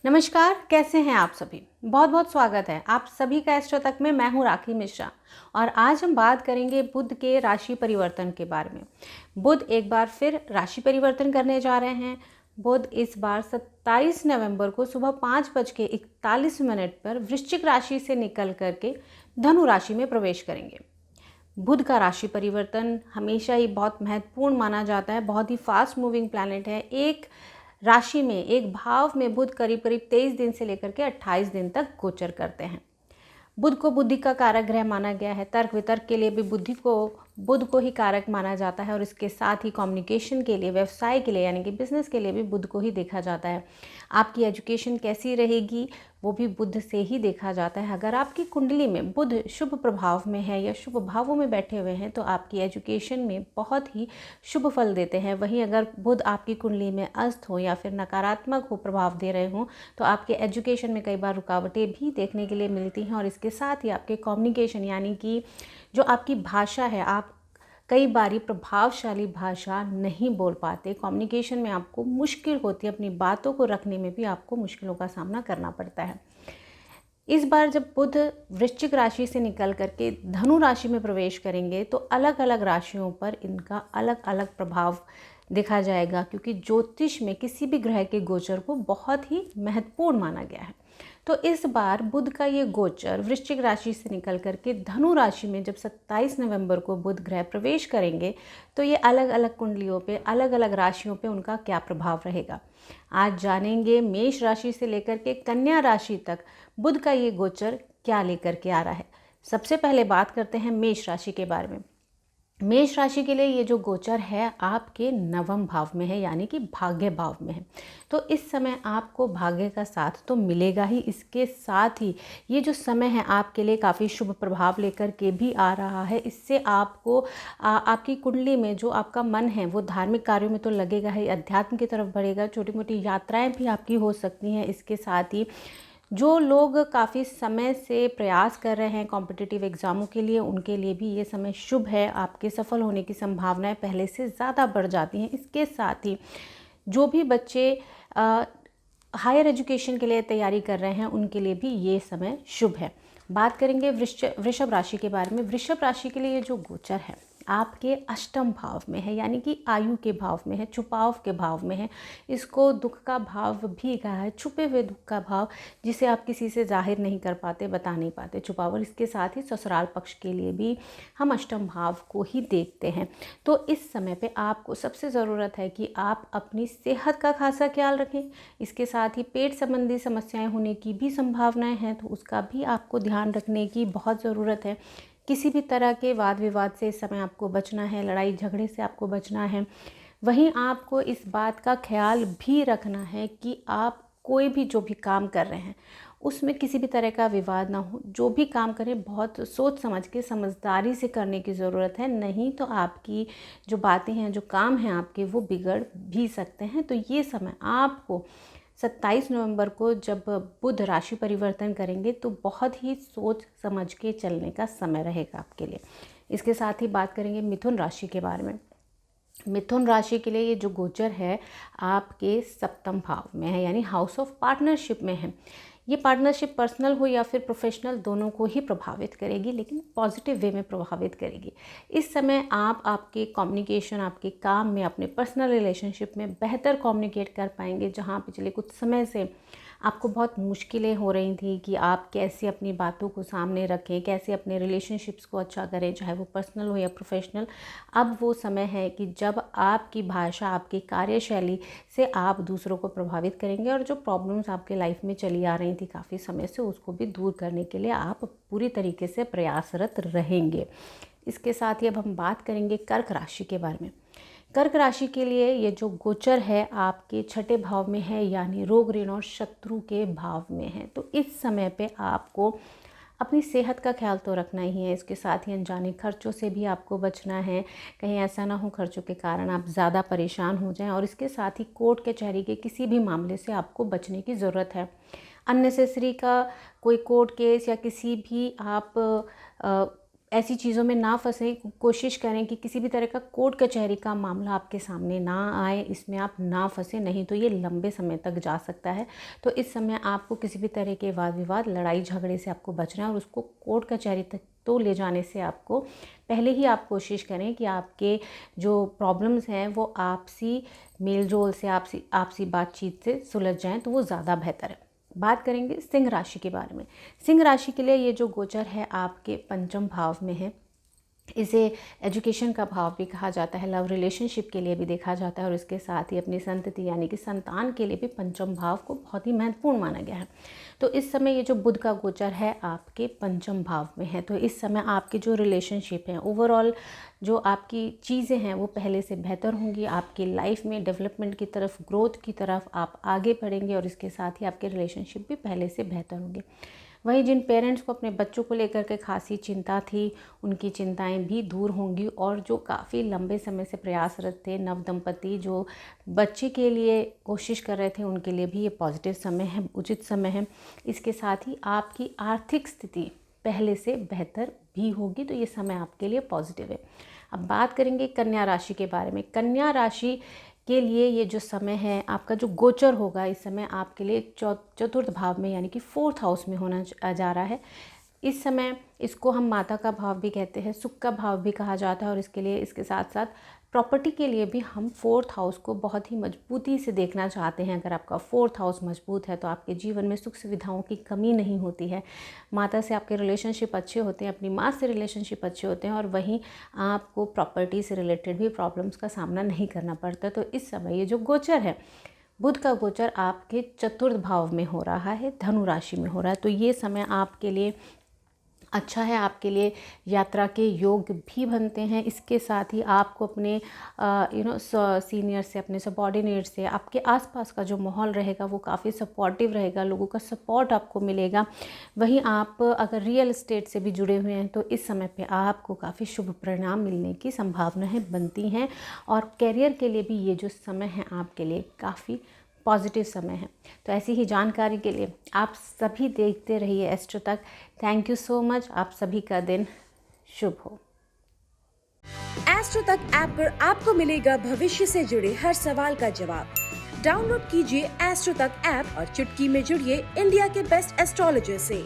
नमस्कार, कैसे हैं आप सभी। बहुत बहुत स्वागत है आप सभी का एस्ट्रो तक में। मैं हूं राखी मिश्रा और आज हम बात करेंगे बुध के राशि परिवर्तन के बारे में। बुध एक बार फिर राशि परिवर्तन करने जा रहे हैं। बुध इस बार 27 नवंबर को सुबह 5:41 पर वृश्चिक राशि से निकल करके धनु राशि में प्रवेश करेंगे। बुध का राशि परिवर्तन हमेशा ही बहुत महत्वपूर्ण माना जाता है। बहुत ही फास्ट मूविंग प्लैनेट है। एक राशि में, एक भाव में बुध करीब करीब 23 दिन से लेकर के 28 दिन तक गोचर करते हैं। बुध को बुद्धि का कारक ग्रह माना गया है। तर्क वितर्क के लिए भी बुध को ही कारक माना जाता है और इसके साथ ही कम्युनिकेशन के लिए, व्यवसाय के लिए यानी कि बिजनेस के लिए भी बुध को ही देखा जाता है। आपकी एजुकेशन कैसी रहेगी वो भी बुध से ही देखा जाता है। अगर आपकी कुंडली में बुध शुभ प्रभाव में है या शुभ भावों में बैठे हुए हैं तो आपकी एजुकेशन में बहुत ही शुभ फल देते हैं। वहीं अगर बुध आपकी कुंडली में अस्त हो या फिर नकारात्मक हो, प्रभाव दे रहे हों, तो आपके एजुकेशन में कई बार रुकावटें भी देखने के लिए मिलती हैं। और इसके साथ ही आपके कम्युनिकेशन यानी कि जो आपकी भाषा है, आप कई बारी प्रभावशाली भाषा नहीं बोल पाते। कम्युनिकेशन में आपको मुश्किल होती है, अपनी बातों को रखने में भी आपको मुश्किलों का सामना करना पड़ता है। इस बार जब बुध वृश्चिक राशि से निकल करके धनु राशि में प्रवेश करेंगे तो अलग अलग राशियों पर इनका अलग अलग प्रभाव देखा जाएगा, क्योंकि ज्योतिष में किसी भी ग्रह के गोचर को बहुत ही महत्वपूर्ण माना गया है। तो इस बार बुध का ये गोचर वृश्चिक राशि से निकल करके धनु राशि में जब 27 नवंबर को बुध ग्रह प्रवेश करेंगे तो ये अलग अलग कुंडलियों पे, अलग अलग राशियों पे उनका क्या प्रभाव रहेगा। आज जानेंगे मेष राशि से लेकर के कन्या राशि तक बुध का ये गोचर क्या लेकर के आ रहा है। सबसे पहले बात करते हैं मेष राशि के बारे में। मेष राशि के लिए ये जो गोचर है आपके नवम भाव में है, यानी कि भाग्य भाव में है। तो इस समय आपको भाग्य का साथ तो मिलेगा ही, इसके साथ ही ये जो समय है आपके लिए काफ़ी शुभ प्रभाव लेकर के भी आ रहा है। इससे आपको आपकी कुंडली में जो आपका मन है वो धार्मिक कार्यों में तो लगेगा ही, अध्यात्म की तरफ बढ़ेगा। छोटी मोटी यात्राएं भी आपकी हो सकती हैं। इसके साथ ही जो लोग काफ़ी समय से प्रयास कर रहे हैं कॉम्पिटिटिव एग्ज़ामों के लिए, उनके लिए भी ये समय शुभ है। आपके सफल होने की संभावनाएं पहले से ज़्यादा बढ़ जाती हैं। इसके साथ ही जो भी बच्चे हायर एजुकेशन के लिए तैयारी कर रहे हैं उनके लिए भी ये समय शुभ है। बात करेंगे वृषभ राशि के बारे में। वृषभ राशि के लिए ये जो गोचर है आपके अष्टम भाव में है, यानी कि आयु के भाव में है, छुपाव के भाव में है। इसको दुख का भाव भी कहा है, छुपे हुए दुख का भाव, जिसे आप किसी से जाहिर नहीं कर पाते, बता नहीं पाते, छुपाव। इसके साथ ही ससुराल पक्ष के लिए भी हम अष्टम भाव को ही देखते हैं। तो इस समय पे आपको सबसे ज़रूरत है कि आप अपनी सेहत का खासा ख्याल रखें। इसके साथ ही पेट संबंधी समस्याएं होने की भी संभावनाएं हैं, तो उसका भी आपको ध्यान रखने की बहुत ज़रूरत है। किसी भी तरह के वाद विवाद से इस समय आपको बचना है, लड़ाई झगड़े से आपको बचना है। वहीं आपको इस बात का ख्याल भी रखना है कि आप कोई भी जो भी काम कर रहे हैं उसमें किसी भी तरह का विवाद ना हो। जो भी काम करें बहुत सोच समझ के, समझदारी से करने की ज़रूरत है, नहीं तो आपकी जो बातें हैं, जो काम हैं आपके, वो बिगड़ भी सकते हैं। तो ये समय आपको 27 नवंबर को जब बुध राशि परिवर्तन करेंगे तो बहुत ही सोच समझ के चलने का समय रहेगा आपके लिए। इसके साथ ही बात करेंगे मिथुन राशि के बारे में। मिथुन राशि के लिए ये जो गोचर है आपके सप्तम भाव में है, यानी हाउस ऑफ पार्टनरशिप में है। ये पार्टनरशिप पर्सनल हो या फिर प्रोफेशनल, दोनों को ही प्रभावित करेगी, लेकिन पॉजिटिव वे में प्रभावित करेगी। इस समय आप आपके कम्युनिकेशन, आपके काम में, अपने पर्सनल रिलेशनशिप में बेहतर कम्युनिकेट कर पाएंगे। जहाँ पिछले कुछ समय से आपको बहुत मुश्किलें हो रही थी कि आप कैसे अपनी बातों को सामने रखें, कैसे अपने रिलेशनशिप्स को अच्छा करें, चाहे वो पर्सनल हो या प्रोफेशनल। अब वो समय है कि जब आपकी भाषा, आपकी कार्यशैली से आप दूसरों को प्रभावित करेंगे और जो प्रॉब्लम्स आपके लाइफ में चली आ रही थी काफ़ी समय से, उसको भी दूर करने के लिए आप पूरी तरीके से प्रयासरत रहेंगे। इसके साथ ही अब हम बात करेंगे कर्क राशि के बारे में। कर्क राशि के लिए ये जो गोचर है आपके छठे भाव में है, यानी रोग ऋण और शत्रु के भाव में है। तो इस समय पे आपको अपनी सेहत का ख्याल तो रखना ही है। इसके साथ ही अनजाने खर्चों से भी आपको बचना है। कहीं ऐसा ना हो खर्चों के कारण आप ज़्यादा परेशान हो जाएं। और इसके साथ ही कोर्ट कचहरी के किसी भी मामले से आपको बचने की ज़रूरत है। अननेसेसरी का कोई कोर्ट केस या किसी भी आप ऐसी चीज़ों में ना फंसें, कोशिश करें कि किसी भी तरह का कोर्ट कचहरी का मामला आपके सामने ना आए, इसमें आप ना फंसें, नहीं तो ये लंबे समय तक जा सकता है। तो इस समय आपको किसी भी तरह के वाद विवाद, लड़ाई झगड़े से आपको बचना है और उसको कोर्ट कचहरी तक तो ले जाने से आपको पहले ही आप कोशिश करें कि आपके जो प्रॉब्लम्स हैं वो आपसी मेल जोल से, आपसी बातचीत से सुलझ जाएँ, तो वो ज़्यादा बेहतर है। बात करेंगे सिंह राशि के बारे में। सिंह राशि के लिए ये जो गोचर है आपके पंचम भाव में है। इसे एजुकेशन का भाव भी कहा जाता है, लव रिलेशनशिप के लिए भी देखा जाता है और इसके साथ ही अपनी संतति यानी कि संतान के लिए भी पंचम भाव को बहुत ही महत्वपूर्ण माना गया है। तो इस समय ये जो बुध का गोचर है आपके पंचम भाव में है, तो इस समय आपके जो रिलेशनशिप हैं, ओवरऑल जो आपकी चीज़ें हैं वो पहले से बेहतर होंगी। आपकी लाइफ में डेवलपमेंट की तरफ, ग्रोथ की तरफ आप आगे बढ़ेंगे और इसके साथ ही आपके रिलेशनशिप भी पहले से बेहतर होंगे। वहीं जिन पेरेंट्स को अपने बच्चों को लेकर के खासी चिंता थी, उनकी चिंताएं भी दूर होंगी और जो काफ़ी लंबे समय से प्रयासरत थे, नव दंपति जो बच्चे के लिए कोशिश कर रहे थे, उनके लिए भी ये पॉजिटिव समय है, उचित समय है। इसके साथ ही आपकी आर्थिक स्थिति पहले से बेहतर भी होगी, तो ये समय आपके लिए पॉजिटिव है। अब बात करेंगे कन्या राशि के बारे में। कन्या राशि के लिए ये जो समय है, आपका जो गोचर होगा इस समय आपके लिए चतुर्थ भाव में यानी कि 4th हाउस में होना जा रहा है। इस समय इसको हम माता का भाव भी कहते हैं, सुख का भाव भी कहा जाता है और इसके लिए, इसके साथ साथ प्रॉपर्टी के लिए भी हम 4th हाउस को बहुत ही मजबूती से देखना चाहते हैं। अगर आपका 4th हाउस मजबूत है तो आपके जीवन में सुख सुविधाओं की कमी नहीं होती है। माता से आपके रिलेशनशिप अच्छे होते हैं, अपनी माँ से रिलेशनशिप अच्छे होते हैं और वहीं आपको प्रॉपर्टी से रिलेटेड भी प्रॉब्लम्स का सामना नहीं करना पड़ता। तो इस समय ये जो गोचर है, बुध का गोचर आपके चतुर्थ भाव में हो रहा है, धनु राशि में हो रहा है, तो ये समय आपके लिए अच्छा है। आपके लिए यात्रा के योग भी बनते हैं। इसके साथ ही आपको अपने सीनियर से, अपने सबॉर्डिनेट से, आपके आसपास का जो माहौल रहेगा वो काफ़ी सपोर्टिव रहेगा, लोगों का सपोर्ट आपको मिलेगा। वहीं आप अगर रियल एस्टेट से भी जुड़े हुए हैं तो इस समय पे आपको काफ़ी शुभ परिणाम मिलने की संभावनाएं बनती हैं और करियर के लिए भी ये जो समय है आपके लिए काफ़ी पॉजिटिव समय है। तो ऐसी ही जानकारी के लिए आप सभी देखते रहिए एस्ट्रो तक। Thank you so much. आप सभी का दिन शुभ हो। एस्ट्रो तक ऐप पर आपको मिलेगा भविष्य से जुड़े हर सवाल का जवाब। डाउनलोड कीजिए एस्ट्रो तक ऐप और चुटकी में जुड़िए इंडिया के बेस्ट एस्ट्रोलॉजर से।